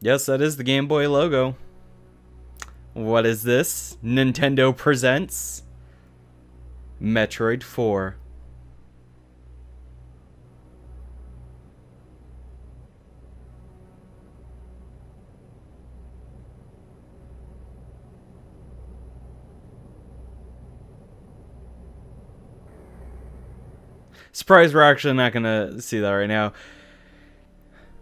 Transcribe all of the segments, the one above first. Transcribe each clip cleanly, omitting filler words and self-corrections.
Yes, that is the Game Boy logo. What is this? Nintendo presents Metroid 4. Surprised we're actually not gonna see that right now.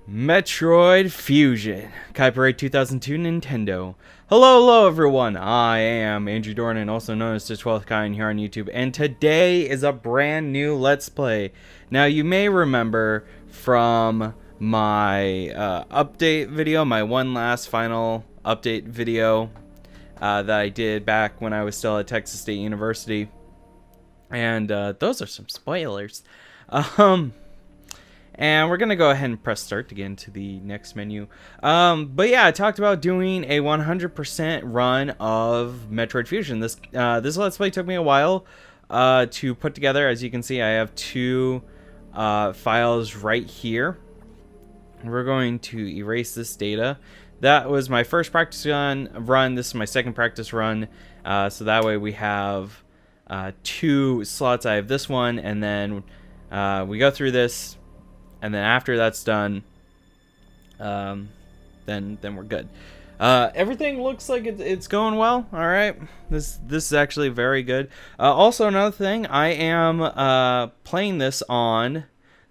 Metroid Fusion. Copyright 2002 Nintendo. Hello everyone. I am Andrew Dornan, also known as the 12th Kind here on YouTube, and today is a brand new Let's Play. Now you may remember from my update video, my one last final update video that I did back when I was still at Texas State University. And those are some spoilers. And we're going to go ahead and press start to get into the next menu. But yeah, I talked about doing a 100% run of Metroid Fusion. This Let's Play took me a while to put together. As you can see, I have two files right here. We're going to erase this data. That was my first practice run. This is my second practice run. So that way we have two slots. I have this one, and then we go through this. And then after that's done, then we're good. Everything looks like it's going well. All right, this is actually very good. Also, another thing, I am playing this on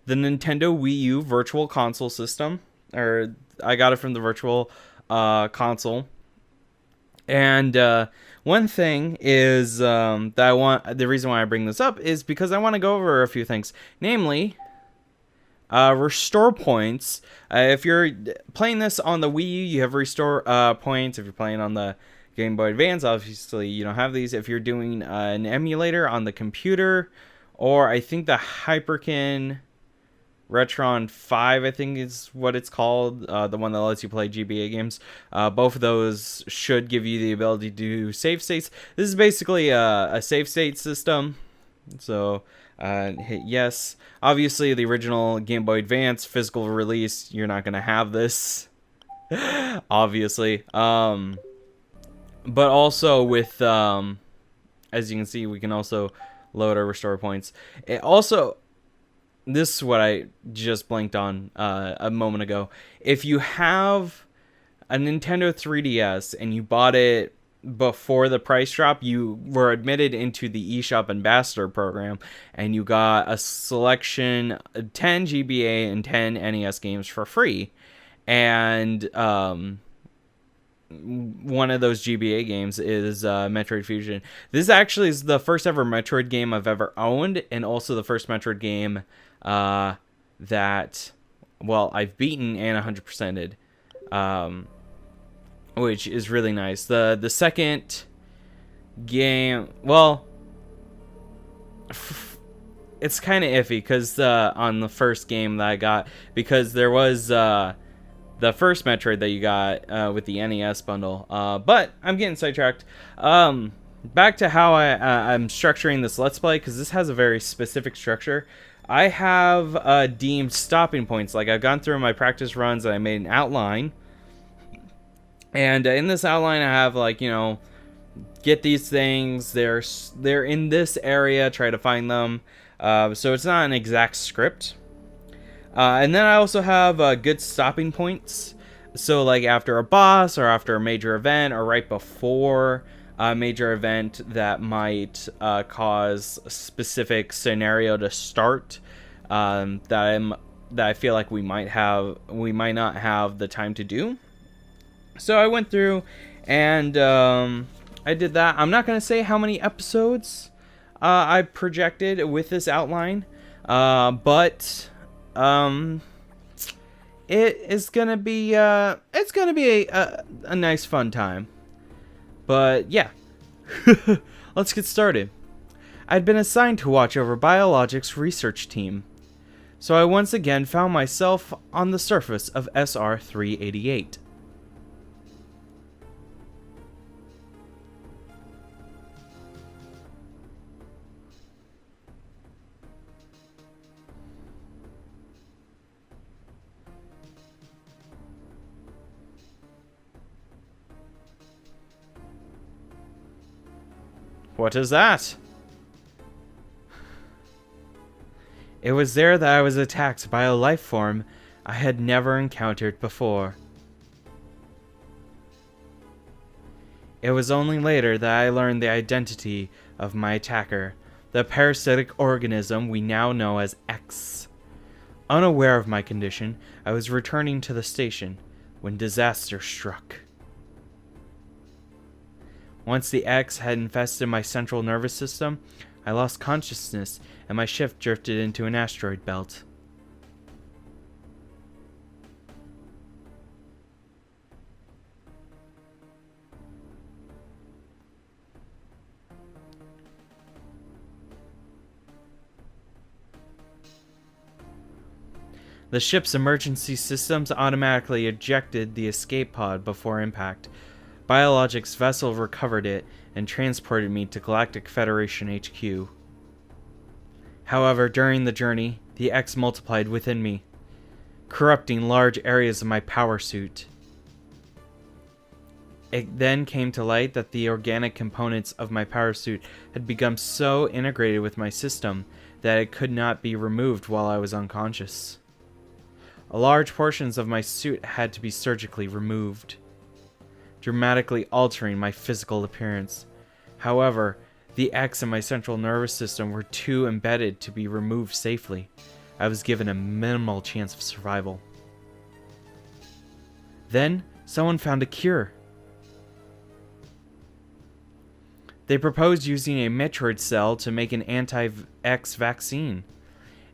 the Nintendo Wii U Virtual Console system, or I got it from the Virtual Console. And one thing is the reason why I bring this up is because I want to go over a few things, namely. Restore points. If you're playing this on the Wii U, you have restore points. If you're playing on the Game Boy Advance, obviously you don't have these. If you're doing an emulator on the computer, or I think the Hyperkin Retron 5, I think is what it's called, the one that lets you play GBA games. Both of those should give you the ability to do save states. This is basically a save state system. So hit yes. Obviously, the original Game Boy Advance physical release, you're not gonna have this, obviously. But also with as you can see, we can also load our restore points. It also, this is what I just blinked on a moment ago. If you have a Nintendo 3DS and you bought it before the price drop, you were admitted into the eShop Ambassador program, and you got a selection of 10 GBA and 10 NES games for free. And one of those GBA games is Metroid Fusion. This actually is the first ever Metroid game I've ever owned, and also the first Metroid game that, well, I've beaten and 100%ed. Which is really nice. The second game, well, it's kind of iffy because on the first game that I got, because there was the first Metroid that you got with the NES bundle. But I'm getting sidetracked. Back to how I'm structuring this Let's Play, because this has a very specific structure. I have deemed stopping points. Like, I've gone through my practice runs and I made an outline. And in this outline, I have, like, you know, get these things. They're in this area. Try to find them. So it's not an exact script. And then I also have good stopping points. So, like, after a boss or after a major event or right before a major event that might cause a specific scenario to start that I feel like we might not have the time to do. So I went through and I did that. I'm not going to say how many episodes I projected with this outline, but it is going to be it's going to be a nice fun time. But yeah, let's get started. I'd been assigned to watch over Biologics research team, so I once again found myself on the surface of SR-388. What is that? It was there that I was attacked by a life form I had never encountered before. It was only later that I learned the identity of my attacker, the parasitic organism we now know as X. Unaware of my condition, I was returning to the station when disaster struck. Once the X had infested my central nervous system, I lost consciousness and my ship drifted into an asteroid belt. The ship's emergency systems automatically ejected the escape pod before impact. Biologics vessel recovered it and transported me to Galactic Federation HQ. However, during the journey, the X multiplied within me, corrupting large areas of my power suit. It then came to light that the organic components of my power suit had become so integrated with my system that it could not be removed while I was unconscious. Large portions of my suit had to be surgically removed, dramatically altering my physical appearance. However, the X in my central nervous system were too embedded to be removed safely. I was given a minimal chance of survival. Then, someone found a cure. They proposed using a Metroid cell to make an anti-X vaccine.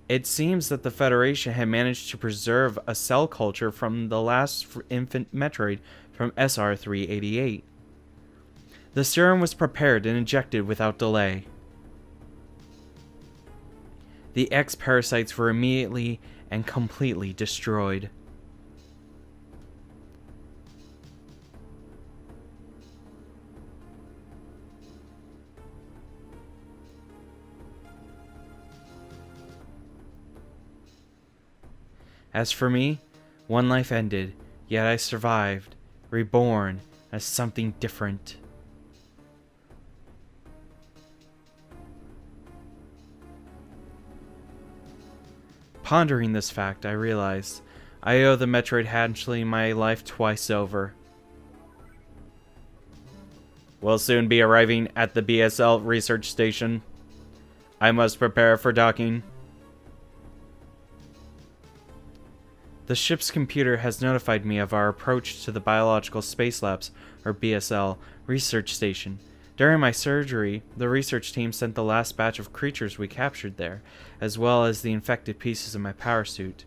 It seems that the Federation had managed to preserve a cell culture from the last infant Metroid from SR-388. The serum was prepared and injected without delay. The X parasites were immediately and completely destroyed. As for me, one life ended, yet I survived, reborn as something different. Pondering this fact, I realized I owe the Metroid hatchling my life twice over. We'll soon be arriving at the BSL research station. I must prepare for docking. The ship's computer has notified me of our approach to the Biological Space Labs, or BSL, research station. During my surgery, the research team sent the last batch of creatures we captured there, as well as the infected pieces of my power suit.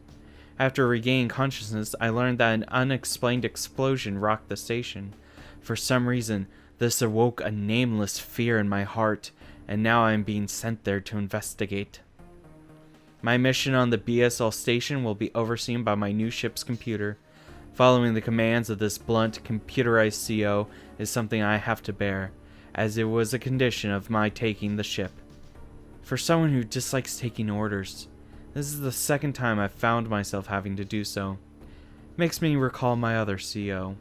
After regaining consciousness, I learned that an unexplained explosion rocked the station. For some reason, this awoke a nameless fear in my heart, and now I am being sent there to investigate. My mission on the BSL station will be overseen by my new ship's computer. Following the commands of this blunt, computerized CO is something I have to bear, as it was a condition of my taking the ship. For someone who dislikes taking orders, this is the second time I've found myself having to do so. Makes me recall my other CO.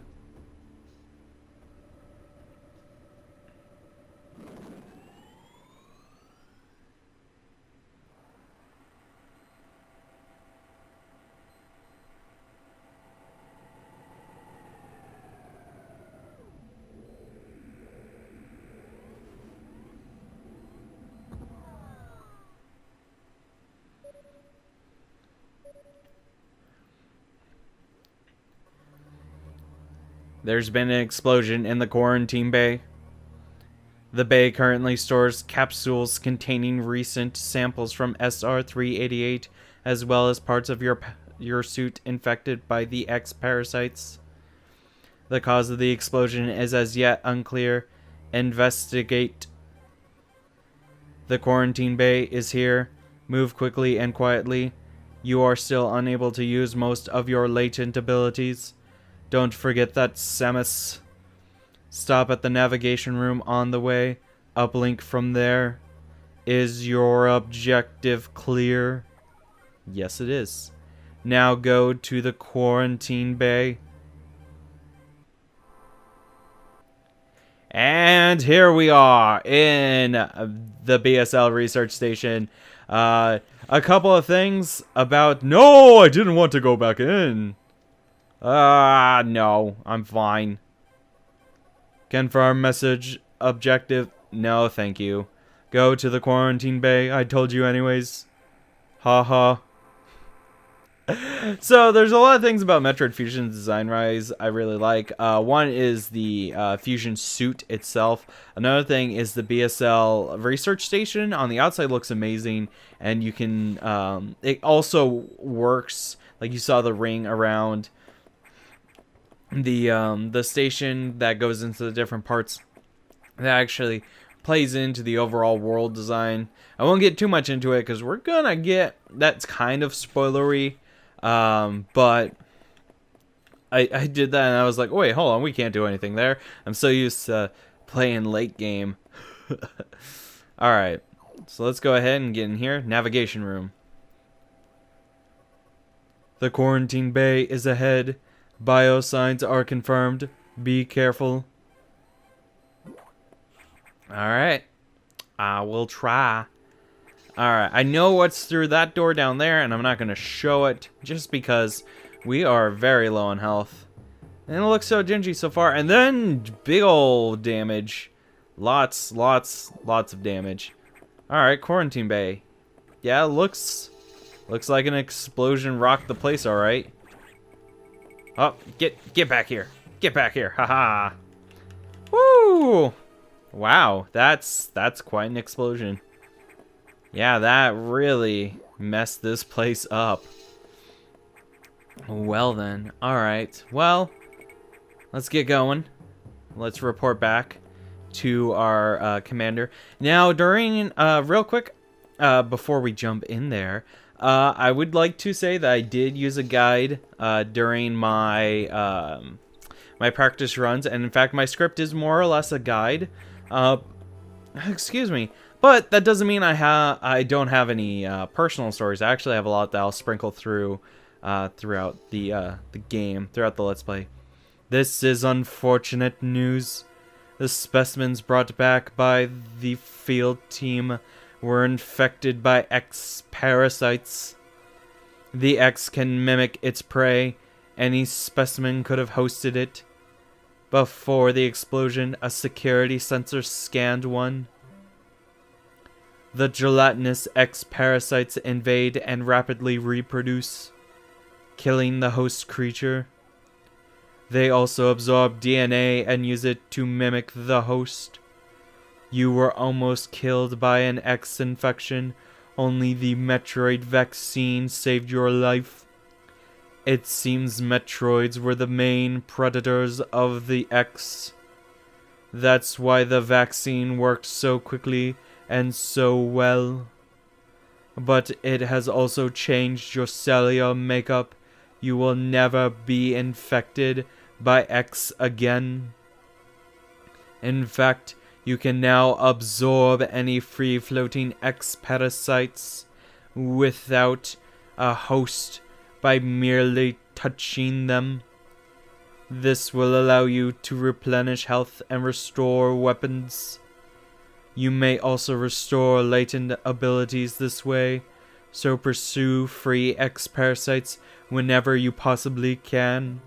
There's been an explosion in the quarantine bay. The bay currently stores capsules containing recent samples from SR-388, as well as parts of your suit infected by the X parasites. The cause of the explosion is as yet unclear. Investigate. The quarantine bay is here. Move quickly and quietly. You are still unable to use most of your latent abilities. Don't forget that, Samus. Stop at the navigation room on the way. Uplink from there. Is your objective clear? Yes, it is. Now go to the quarantine bay. And here we are in the BSL research station. A couple of things about... No, I didn't want to go back in. No, I'm fine. Confirm message objective. No, thank you. Go to the quarantine bay. I told you anyways. Haha. So there's a lot of things about Metroid Fusion design-wise I really like. One is the Fusion suit itself. Another thing is the BSL research station. On the outside looks amazing, and you can it also works like you saw the ring around the station that goes into the different parts. That actually plays into the overall world design. I won't get too much into it because we're gonna get that's kind of spoilery. But I did that and I was like, oh, wait, hold on, we can't do anything there. I'm so used to playing late game. Alright, so let's go ahead and get in here. Navigation room. The quarantine bay is ahead. Biosigns are confirmed. Be careful. Alright, I will try. Alright, I know what's through that door down there, and I'm not going to show it just because we are very low on health. And it looks so dingy so far. And then big old damage. Lots of damage. Alright, quarantine bay. Yeah, looks like an explosion rocked the place, alright. Oh, get back here. Get back here. Haha. Woo! Wow, that's quite an explosion. Yeah, that really messed this place up. Well then, alright. Well, let's get going. Let's report back to our commander. Now, during, real quick, before we jump in there, I would like to say that I did use a guide during my, my practice runs. And in fact, my script is more or less a guide. Excuse me. But that doesn't mean I don't have any personal stories. I actually have a lot that I'll sprinkle through throughout the game, throughout the Let's Play. This is unfortunate news. The specimens brought back by the field team were infected by X parasites. The X can mimic its prey. Any specimen could have hosted it. Before the explosion, a security sensor scanned one. The gelatinous X parasites invade and rapidly reproduce, killing the host creature. They also absorb DNA and use it to mimic the host. You were almost killed by an X infection. Only the Metroid vaccine saved your life. It seems Metroids were the main predators of the X. That's why the vaccine worked so quickly and so well. But it has also changed your cellular makeup. You will never be infected by X again. In fact, you can now absorb any free-floating X parasites without a host by merely touching them. This will allow you to replenish health and restore weapons. You may also restore latent abilities this way, so pursue free X parasites whenever you possibly can.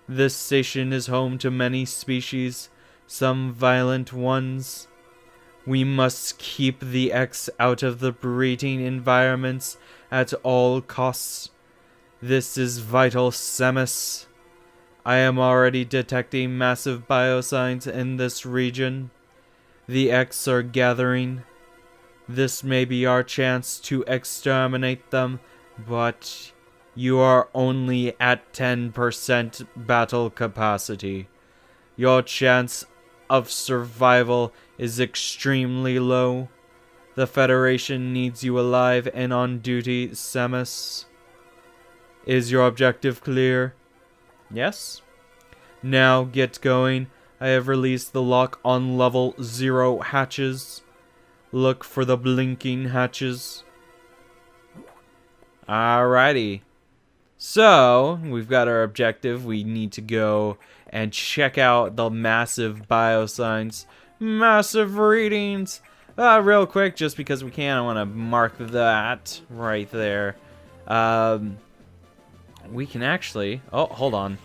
This station is home to many species, some violent ones. We must keep the X out of the breeding environments at all costs. This is vital, Samus. I am already detecting massive biosigns in this region. The X are gathering. This may be our chance to exterminate them, but you are only at 10% battle capacity. Your chance of survival is extremely low. The Federation needs you alive and on duty, Samus. Is your objective clear? Yes? Now get going. I have released the lock on level 0 hatches. Look for the blinking hatches. Alrighty. So, we've got our objective. We need to go and check out the massive biosigns. Massive readings. Real quick, just because we can, I want to mark that right there. We can actually... Oh, hold on.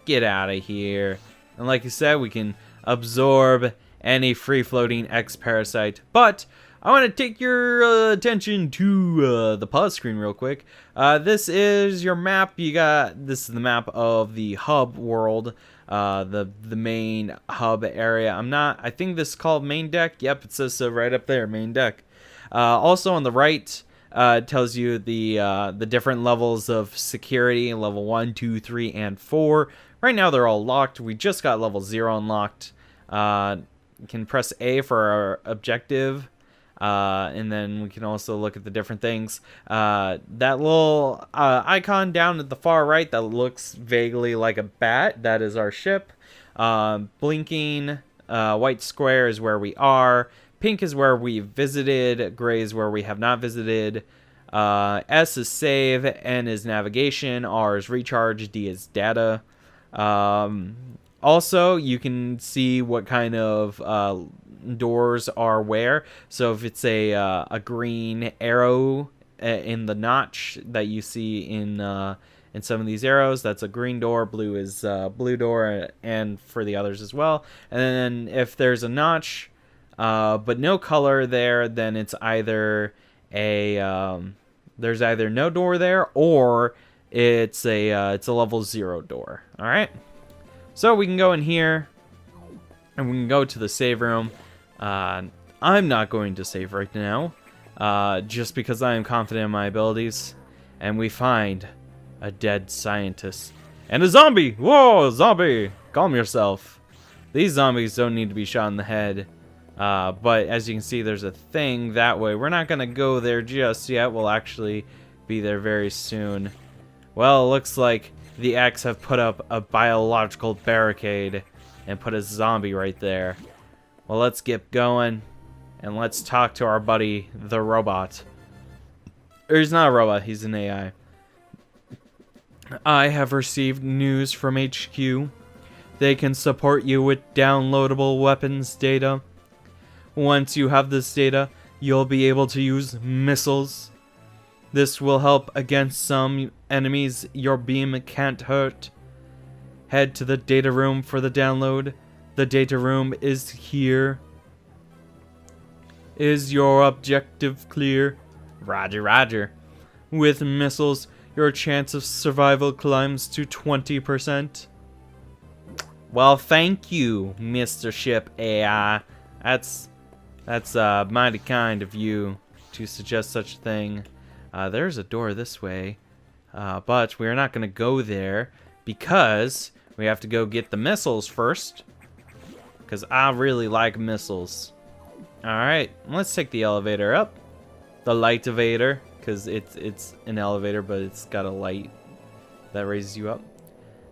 Get out of here. And like I said, we can absorb any free-floating X-Parasite. But I want to take your attention to the pause screen real quick. This is your map. This is the map of the hub world, the main hub area. I think this is called main deck. Yep, it says so right up there, main deck. Also on the right, it tells you the different levels of security, level 1, 2, 3, and 4. Right now they're all locked. We just got level 0 unlocked. You can press A for our objective. And then we can also look at the different things. That little icon down at the far right that looks vaguely like a bat, that is our ship. Blinking white square is where we are. Pink is where we've visited. Gray is where we have not visited. S is save. N is navigation. R is recharge. D is data. Also, you can see what kind of doors are where. So if it's a green arrow in the notch that you see in some of these arrows, that's a green door. Blue is blue door, and for the others as well. And then if there's a notch but no color there, then it's either there's either no door there, or it's a level 0 door. All right. So we can go in here, and we can go to the save room. I'm not going to save right now, just because I am confident in my abilities. And we find a dead scientist. And a zombie! Whoa, zombie! Calm yourself. These zombies don't need to be shot in the head. But as you can see, there's a thing that way. We're not going to go there just yet. We'll actually be there very soon. Well, it looks like the X have put up a biological barricade and put a zombie right there. Well, let's get going and let's talk to our buddy, the robot. Or he's not a robot, he's an AI. I have received news from HQ. They can support you with downloadable weapons data. Once you have this data, you'll be able to use missiles. This will help against some enemies your beam can't hurt. Head to the data room for the download. The data room is here. Is your objective clear? Roger, roger. With missiles, your chance of survival climbs to 20%. Well, thank you, Mr. Ship AI. That's mighty kind of you to suggest such a thing. There's a door this way, but we're not going to go there because we have to go get the missiles first, because I really like missiles. Alright, let's take the elevator up. The light-evator, because it's an elevator, but it's got a light that raises you up.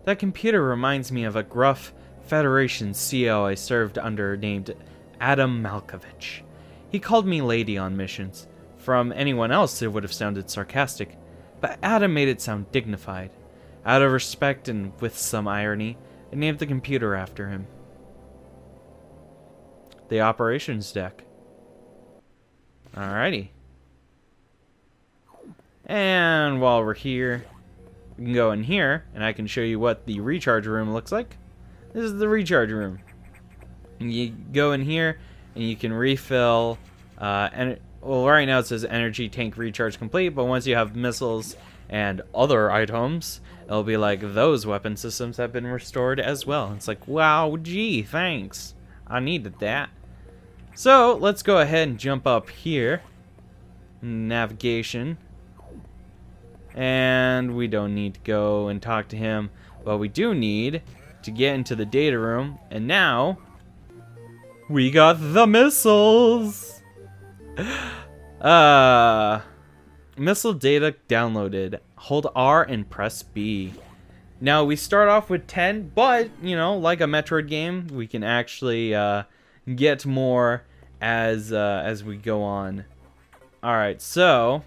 That computer reminds me of a gruff Federation CO I served under named Adam Malkovich. He called me lady on missions. From anyone else, it would have sounded sarcastic, but Adam made it sound dignified. Out of respect and with some irony, I named the computer after him. The operations deck. Alrighty. And while we're here, we can go in here, and I can show you what the recharge room looks like. This is the recharge room. And you go in here, and you can refill, well, right now it says energy tank recharge complete, but once you have missiles and other items, it'll be like those weapon systems have been restored as well. It's like, wow, gee, thanks. I needed that. So, let's go ahead and jump up here. Navigation. And we don't need to go and talk to him, but we do need to get into the data room. And now, we got the missiles! Missile data downloaded. Hold R and press B. Now we start off with 10, but you know, like a Metroid game, we can actually get more as we go on. All right, so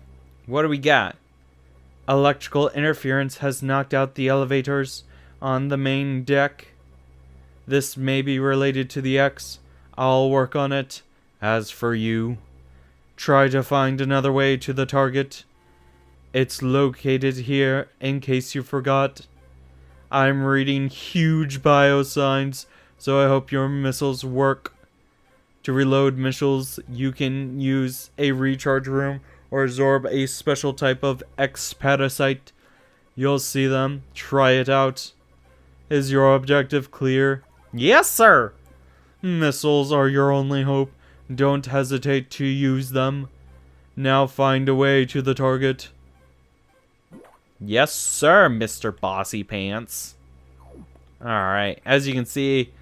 what do we got? Electrical interference has knocked out the elevators on the main deck. This may be related to the X. I'll work on it. As for you, try to find another way to the target. It's located here, in case you forgot. I'm reading huge bio signs, so I hope your missiles work. To reload missiles, you can use a recharge room or absorb a special type of X-parasite. You'll see them. Try it out. Is your objective clear? Yes, sir! Missiles are your only hope. Don't hesitate to use them. Now find a way to the target. Yes, sir, Mr. Bossy Pants. Alright, as you can see,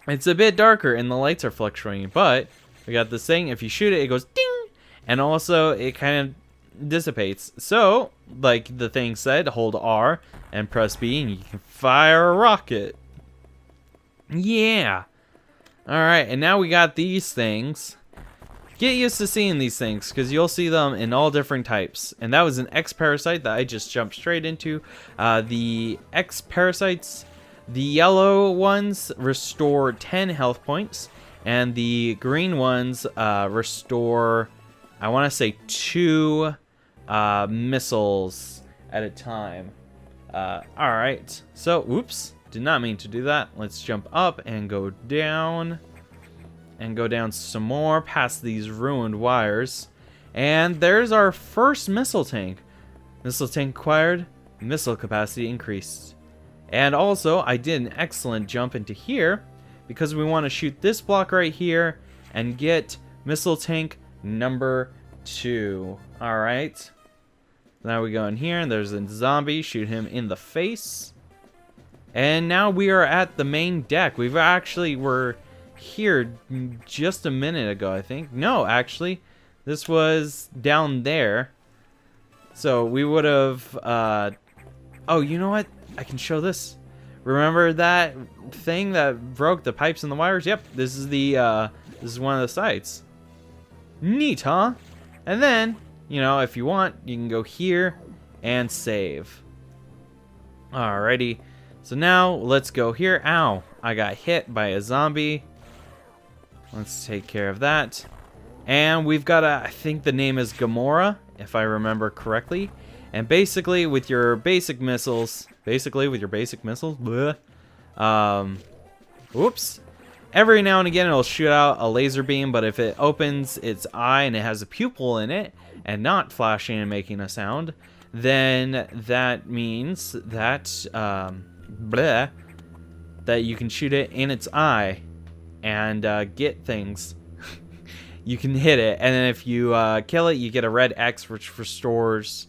it's a bit darker and the lights are fluctuating, but we got this thing. If you shoot it, it goes ding! And also, it kind of dissipates. So, like the thing said, hold R and press B and you can fire a rocket. Yeah! Alright, and now we got these things. Get used to seeing these things, because you'll see them in all different types. And that was an X-parasite that I just jumped straight into. The X-parasites, the yellow ones restore 10 health points. And the green ones restore, I want to say, 2 missiles at a time. Alright, so, oops, did not mean to do that. Let's jump up and go down. And go down some more past these ruined wires. And there's our first missile tank. Missile tank acquired, missile capacity increased. And also, I did an excellent jump into here because we want to shoot this block right here and get missile tank number 2. Alright. Now we go in here and there's a zombie. Shoot him in the face. And now we are at the main deck. We're here just a minute ago, I think. No, actually, this was down there. So we would have oh, you know what? I can show this. Remember that thing that broke the pipes and the wires? Yep, this is the this is one of the sites. Neat, huh? And then, you know, if you want, you can go here and save. Alrighty. So now let's go here. Ow, I got hit by a zombie. Let's take care of that. And we've got I think the name is Gamora, if I remember correctly. And basically with your basic missiles, bleh, oops. Every now and again it'll shoot out a laser beam, but if it opens its eye and it has a pupil in it, and not flashing and making a sound, then that means that, bleh, that you can shoot it in its eye and get things. You can hit it, and then if you kill it, you get a red X, which restores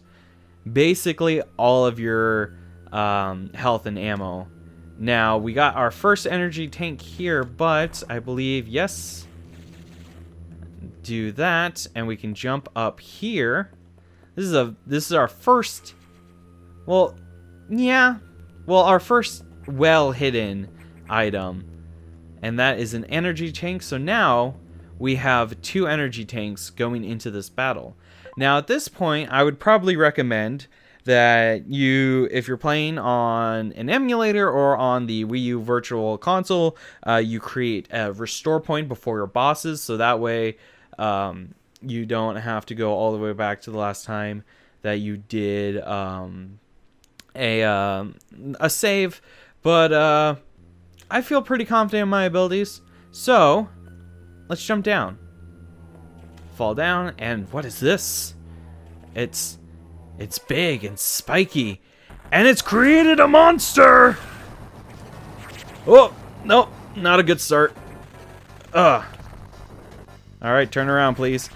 basically all of your health and ammo. Now, we got our first energy tank here, but I believe, yes, do that, and we can jump up here. This is our first, well, yeah, well, our first well-hidden item. And that is an energy tank. So now we have 2 energy tanks going into this battle. Now at this point, I would probably recommend that you, if you're playing on an emulator or on the Wii U Virtual Console, you create a restore point before your bosses. So that way you don't have to go all the way back to the last time that you did a save. But I feel pretty confident in my abilities, so let's jump down. Fall down, and what is this? It's big and spiky, and it's created a monster! Oh, nope, not a good start. Ugh. Alright, turn around, please.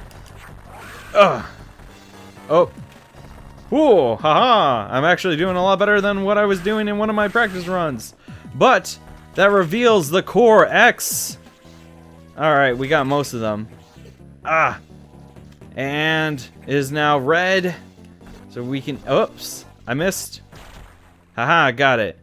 Ugh. Oh. Ooh, haha, I'm actually doing a lot better than what I was doing in one of my practice runs. But that reveals the core X. Alright, we got most of them. Ah. And it is now red. So we can... Oops. I missed. Haha, got it.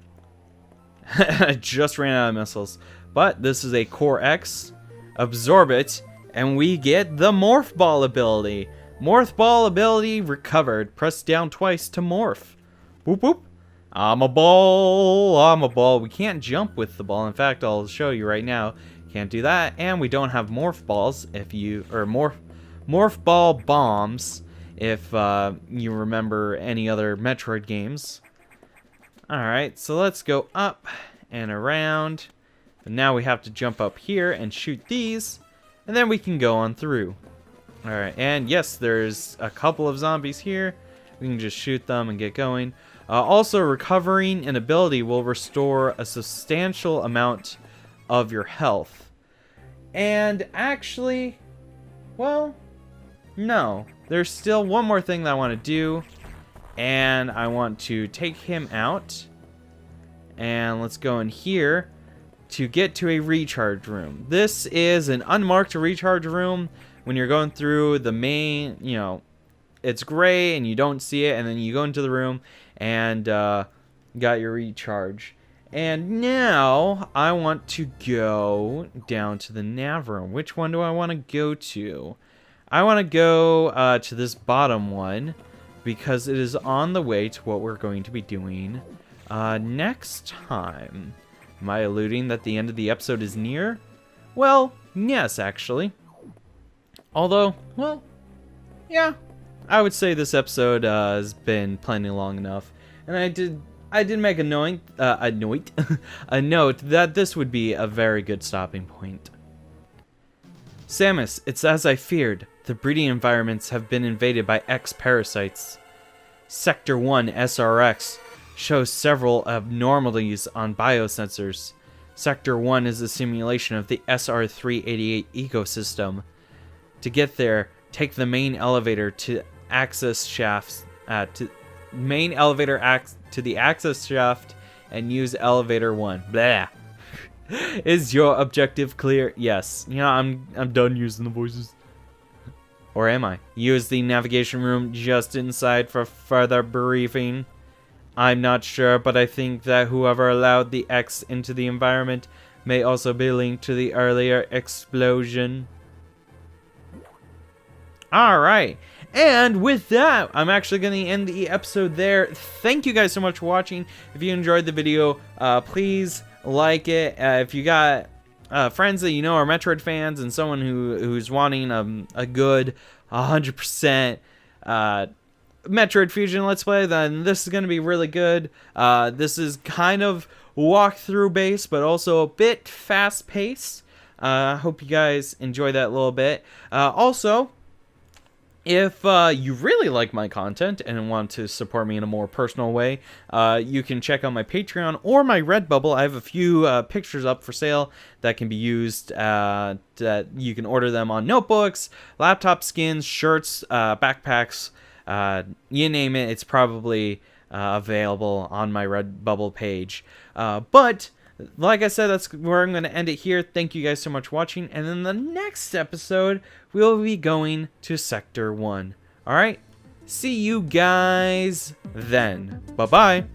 I just ran out of missiles. But this is a core X. Absorb it. And we get the Morph Ball ability. Morph ball ability recovered. Press down twice to morph. Whoop whoop. I'm a ball. I'm a ball. We can't jump with the ball. In fact, I'll show you right now. Can't do that. And we don't have morph balls if you, or morph ball bombs if you remember any other Metroid games. Alright, so let's go up and around. And now we have to jump up here and shoot these. And then we can go on through. Alright, and yes, there's a couple of zombies here. We can just shoot them and get going. Also, recovering an ability will restore a substantial amount of your health. And actually, well, no. There's still one more thing that I want to do. And I want to take him out. And let's go in here to get to a recharge room. This is an unmarked recharge room. When you're going through the main, you know, it's gray and you don't see it, and then you go into the room and got your recharge. And now I want to go down to the nav room. Which one do I want to go to? I want to go to this bottom one because it is on the way to what we're going to be doing next time. Am I alluding that the end of the episode is near? Well, yes, actually. Although, well, yeah, I would say this episode has been plenty long enough, and I did make a note that this would be a very good stopping point. Samus, it's as I feared. The breeding environments have been invaded by X parasites. Sector 1 SRX shows several abnormalities on biosensors. Sector 1 is a simulation of the SR388 ecosystem. To get there, take the main elevator to access shafts to the access shaft and use elevator 1. Blah. Is your objective clear? Yes. You know, I'm done using the voices. Or am I? Use the navigation room just inside for further briefing. I'm not sure, but I think that whoever allowed the X into the environment may also be linked to the earlier explosion. Alright, and with that, I'm actually going to end the episode there. Thank you guys so much for watching. If you enjoyed the video, please like it. If you got friends that you know are Metroid fans and someone who's wanting a good 100% Metroid Fusion Let's Play, then this is going to be really good. This is kind of walkthrough based, but also a bit fast paced. I hope you guys enjoy that a little bit. Also, if you really like my content and want to support me in a more personal way, you can check out my Patreon or my Redbubble. I have a few pictures up for sale that can be used. That you can order them on notebooks, laptop skins, shirts, backpacks, you name it. It's probably available on my Redbubble page. But like I said, that's where I'm going to end it here. Thank you guys so much for watching. And in the next episode, we'll be going to Sector 1. Alright? See you guys then. Bye-bye.